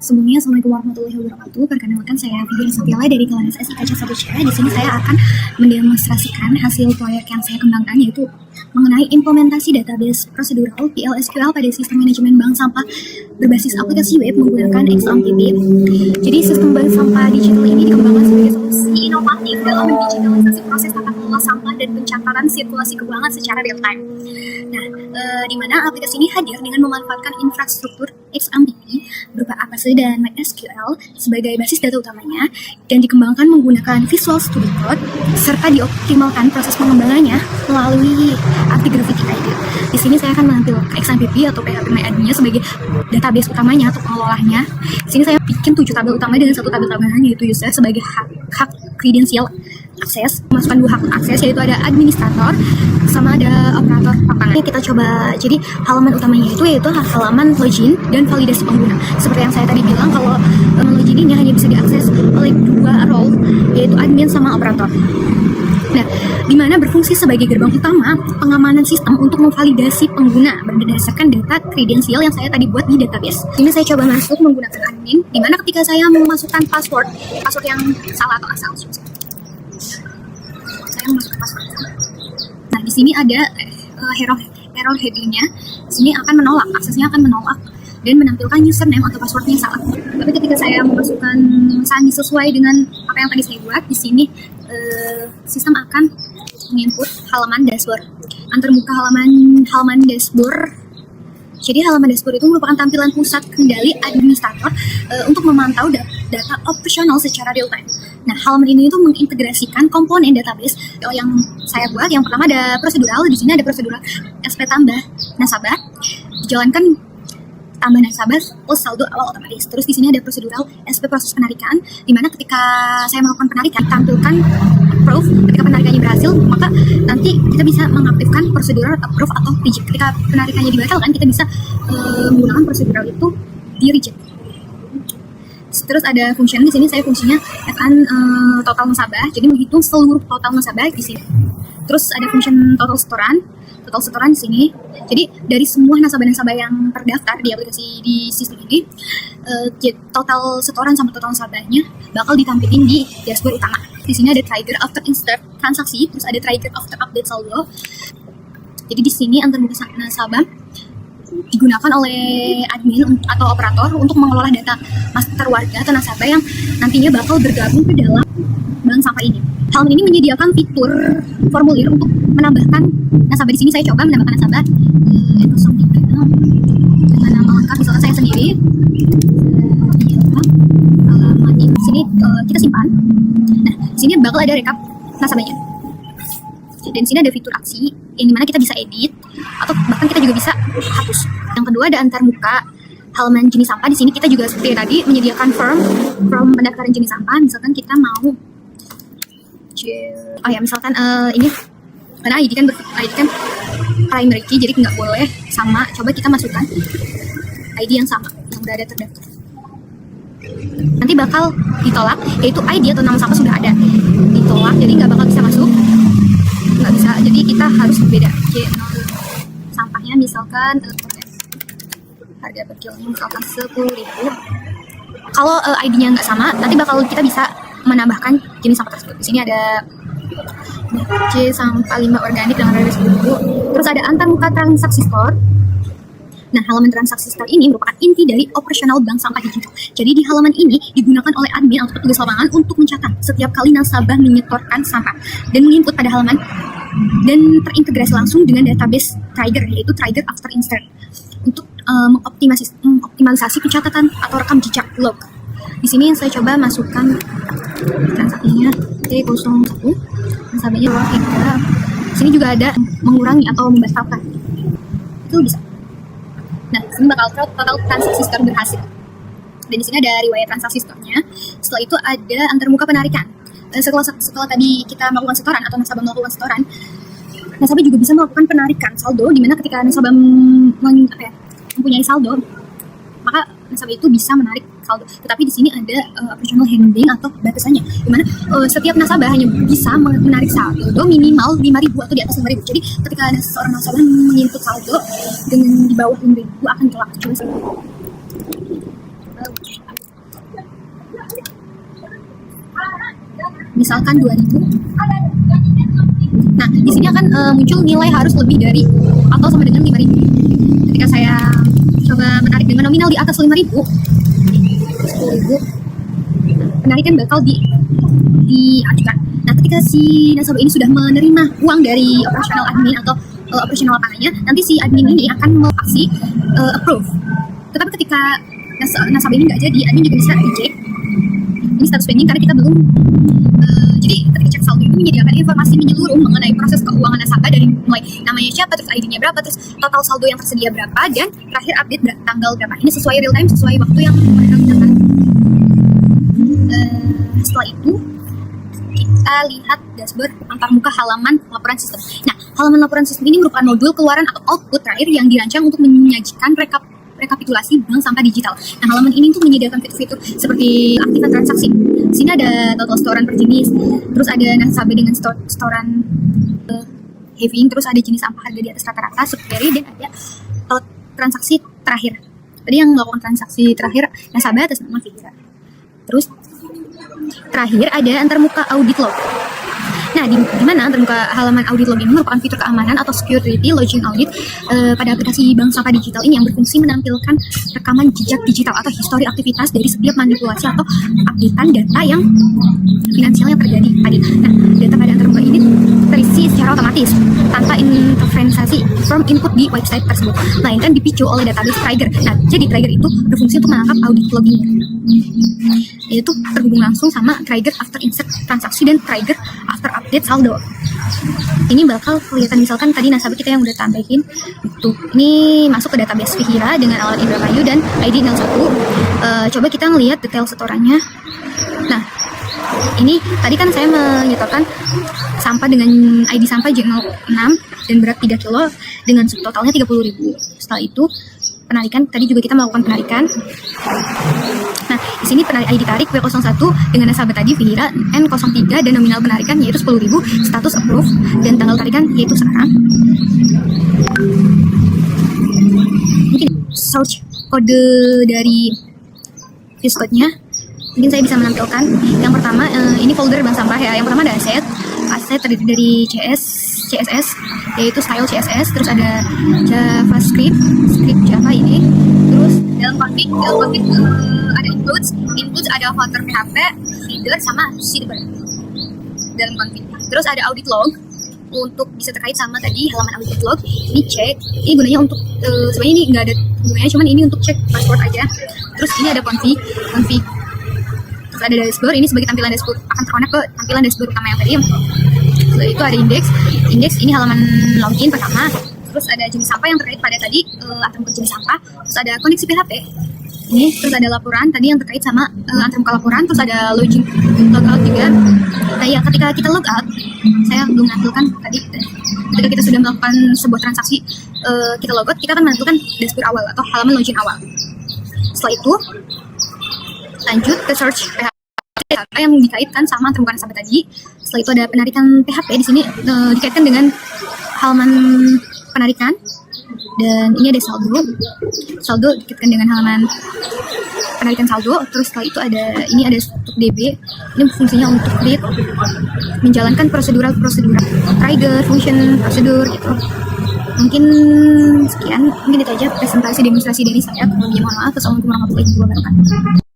Sebelumnya, Assalamualaikum warahmatullahi wabarakatuh. Perkenalkan, saya Fidya Satiala dari kelas SIKC1C. Di sini saya akan mendemonstrasikan hasil proyek yang saya kembangkan, yaitu mengenai implementasi database prosedural PL/SQL pada sistem manajemen bank sampah berbasis aplikasi web menggunakan XAMPP. Jadi, sistem bank sampah digital ini dikembangkan sebagai solusi inovatif dalam mendigitalisasi proses tata kelola sampah dan pencatatan sirkulasi keuangan secara real time. Nah, di mana aplikasi ini hadir dengan memanfaatkan infrastruktur XAMPP berupa Apache dan MySQL sebagai basis data utamanya, dan dikembangkan menggunakan Visual Studio Code serta dioptimalkan proses pengembangannya melalui Anti-Gravity IDE. Di sini saya akan menampilkan XAMPP atau PHP MyAdmin sebagai database utamanya atau pengelolanya. Di sini saya bikin 7 tabel utama dengan 1 tabel tambahan, yaitu user sebagai hak kredensial akses, masukkan 2 hak akses, yaitu ada administrator sama ada operator lapangan. Kita coba, jadi halaman utamanya itu yaitu halaman login dan validasi pengguna. Seperti yang saya tadi bilang, kalau login ini hanya bisa diakses oleh 2 role, yaitu admin sama operator. Nah, di mana berfungsi sebagai gerbang utama pengamanan sistem untuk memvalidasi pengguna berdasarkan data kredensial yang saya tadi buat di database. Ini saya coba masuk menggunakan admin, di mana ketika saya memasukkan password yang salah atau asal, saya memasukkan password. Nah, di sini ada error heading-nya. Di sini akan menolak, aksesnya akan menolak dan menampilkan username atau passwordnya salah. Tapi ketika saya memasukkan sandi sesuai dengan apa yang tadi saya buat, di sini sistem akan menginput halaman dashboard. Antarmuka halaman dashboard. Jadi halaman dashboard itu merupakan tampilan pusat kendali administrator untuk memantau data operasional secara real time. Nah, halaman ini itu mengintegrasikan komponen database yang saya buat. Yang pertama ada prosedural. Di sini ada prosedural SP tambah nasabah, dijalankan tambah nasabah plus saldo awal otomatis. Terus di sini ada prosedural SP proses penarikan, di mana ketika saya melakukan penarikan, tampilkan approve. Ketika penarikannya berhasil, maka nanti kita bisa mengaktifkan prosedural approve atau reject. Ketika penarikannya dibatalkan, kita bisa menggunakan prosedural itu di reject. Terus ada function, di sini saya fungsinya akan total nasabah, jadi menghitung seluruh total nasabah di sini. Terus ada function total setoran di sini. Jadi dari semua nasabah-nasabah yang terdaftar di aplikasi di sistem ini, total setoran sama total nasabahnya bakal ditampilkan di dashboard utama. Di sini ada trigger after insert transaksi, terus ada trigger after update saldo. Jadi di sini antarmuka nasabah digunakan oleh admin atau operator untuk mengelola data master warga atau nasabah yang nantinya bakal bergabung ke dalam bank sampah ini. Halaman ini menyediakan fitur formulir untuk menambahkan nasabah. Di sini saya coba menambahkan nasabah dengan nama lengkap, misalkan saya sendiri. Di sini kita simpan. Nah, di sini bakal ada rekap nasabahnya. Dan di sini ada fitur aksi yang dimana kita bisa edit atau bahkan kita juga bisa hapus. Yang kedua ada antarmuka halaman jenis sampah. Di sini kita juga seperti tadi menyediakan form pendaftaran jenis sampah. Misalkan kita mau misalkan ini karena ID kan primary key, jadi nggak boleh sama. Coba kita masukkan ID yang sama yang udah ada terdaftar. Nanti bakal ditolak, yaitu ID atau nama sampah sudah ada ditolak, jadi nggak bakal bisa masuk. Nggak bisa, jadi kita harus berbeda. Sampahnya misalkan harga per kilonya misalkan 10.000. Kalau ID-nya nggak sama, nanti bakal kita bisa menambahkan jenis sampah tersebut. Di sini ada C sampah limbah organik dengan harga 10.000. Terus ada antarmuka transaksi store. Nah, halaman transaksi store ini merupakan inti dari operasional bank sampah digital. Jadi di halaman ini digunakan oleh admin atau petugas lapangan untuk mencatat setiap kali nasabah menyetorkan sampah dan menginput pada halaman, dan terintegrasi langsung dengan database trigger, yaitu trigger after insert, untuk mengoptimalisasi pencatatan atau rekam jejak log. Di sini saya coba masukkan transaksinya T01, nasabahnya 3. Di sini juga ada mengurangi atau membatalkan. Itu bisa. Nah, di sini bakal total transaksi store berhasil. Dan di sini ada riwayat transaksi store-nya. Setelah itu ada antarmuka penarikan. Setelah tadi kita melakukan setoran atau nasabah melakukan setoran, nasabah juga bisa melakukan penarikan saldo, di mana ketika nasabah mempunyai saldo, maka nasabah itu bisa menarik saldo. Tetapi di sini ada operational handling atau batasannya, di mana setiap nasabah hanya bisa menarik saldo minimal 5.000 atau di atas 5.000. Jadi ketika ada seorang nasabah menginput saldo dengan di bawah 5.000 akan ditolak. misalkan 2000. Nah, di sini akan muncul nilai harus lebih dari atau sama dengan 5.000. Ketika saya coba menarik dengan nominal di atas 5.000, 10.000, penarikan bakal diajukan. Nah, ketika si nasabah ini sudah menerima uang dari operasional admin atau operasional lapangannya, nanti si admin ini akan mengakses approve. Tetapi ketika nasabah ini nggak jadi, admin juga bisa reject. Ini status pending karena kita belum. Jadi ketika cek saldo itu menyediakan informasi menyeluruh mengenai proses keuangan nasabah dari mulai namanya siapa, terus ID-nya berapa, terus total saldo yang tersedia berapa, dan terakhir update tanggal berapa. Ini sesuai real time, sesuai waktu yang mereka gunakan. Setelah itu kita lihat dashboard antarmuka halaman laporan sistem. Nah, halaman laporan sistem ini merupakan modul keluaran atau output terakhir yang dirancang untuk menyajikan rekapitulasi bank sampah digital. Nah, halaman ini untuk menyediakan fitur-fitur seperti aktifan transaksi. Di sini ada total setoran per jenis, terus ada nasabah dengan setoran having, terus ada jenis sampah harga di atas rata-rata, superior, dan ada transaksi terakhir. Tadi yang melakukan transaksi terakhir nasabah atas nama Fitra. Terus terakhir ada antarmuka audit log. Nah, di mana antarmuka halaman audit log ini merupakan fitur keamanan atau security login audit pada aplikasi bank sampah digital ini yang berfungsi menampilkan rekaman jejak digital atau histori aktivitas dari setiap manipulasi atau updatean data yang finansial yang terjadi tadi. Nah, data pada antarmuka ini terisi secara otomatis tanpa intervensi from input di website tersebut, melainkan dipicu oleh database trigger. Nah, jadi trigger itu berfungsi untuk menangkap audit login, yaitu terhubung langsung sama trigger after insert transaksi dan trigger after update saldo. Ini bakal kelihatan misalkan tadi nasabah kita yang udah tambahin itu. Ini masuk ke database Fihira dengan alat Indramayu dan ID 01. Coba kita ngelihat detail setorannya. Nah, ini tadi kan saya menyetorkan sampah dengan ID sampah J06 dan berat 3 kilo dengan subtotalnya 30.000. Setelah itu penarikan, tadi juga kita melakukan penarikan. Nah, di sini ID tarik W01 dengan nasabah tadi Fihira N03 dan nominal penarikan yaitu 10.000, status approve, dan tanggal tarikan yaitu sekarang. Mungkin search kode dari Fiscode-nya. Mungkin saya bisa menampilkan. Yang pertama, ini folder bank sampah ya. Yang pertama ada aset terdiri dari CSS, yaitu style CSS, terus ada JavaScript, script Java ini, terus dalam config ada inputs ada founder PHP, header, sama seeder dalam config. Terus ada audit log untuk bisa terkait sama tadi halaman audit log. Ini cek, ini gunanya untuk sebenarnya ini nggak ada gunanya, cuman ini untuk cek password aja. Terus ini ada config. Terus ada dashboard, ini sebagai tampilan dashboard, akan terkonek ke tampilan dashboard utama yang tadi. Setelah itu ada indeks ini halaman login pertama. Terus ada jenis sampah yang terkait pada tadi antarmuka jenis sampah. Terus ada koneksi PHP ini, terus ada laporan tadi yang terkait sama antarmuka laporan. Terus ada logout juga. Nah ya, ketika kita logout, saya belum menampilkan tadi. Ketika kita sudah melakukan sebuah transaksi, kita logout, kita akan menentukan dashboard awal atau halaman login awal. Setelah itu lanjut ke search PHP yang dikaitkan sama antarmuka nasabah tadi. Setelah itu ada penarikan PHP di sini dikaitkan dengan halaman penarikan, dan ini ada saldo dikaitkan dengan halaman penarikan saldo. Terus setelah itu ini ada untuk DB, ini fungsinya untuk create, menjalankan prosedural trigger function prosedur gitu. Mungkin sekian, mungkin itu aja presentasi demonstrasi dari saya. Mohon maaf. Assalamualaikum warahmatullahi wabarakatuh.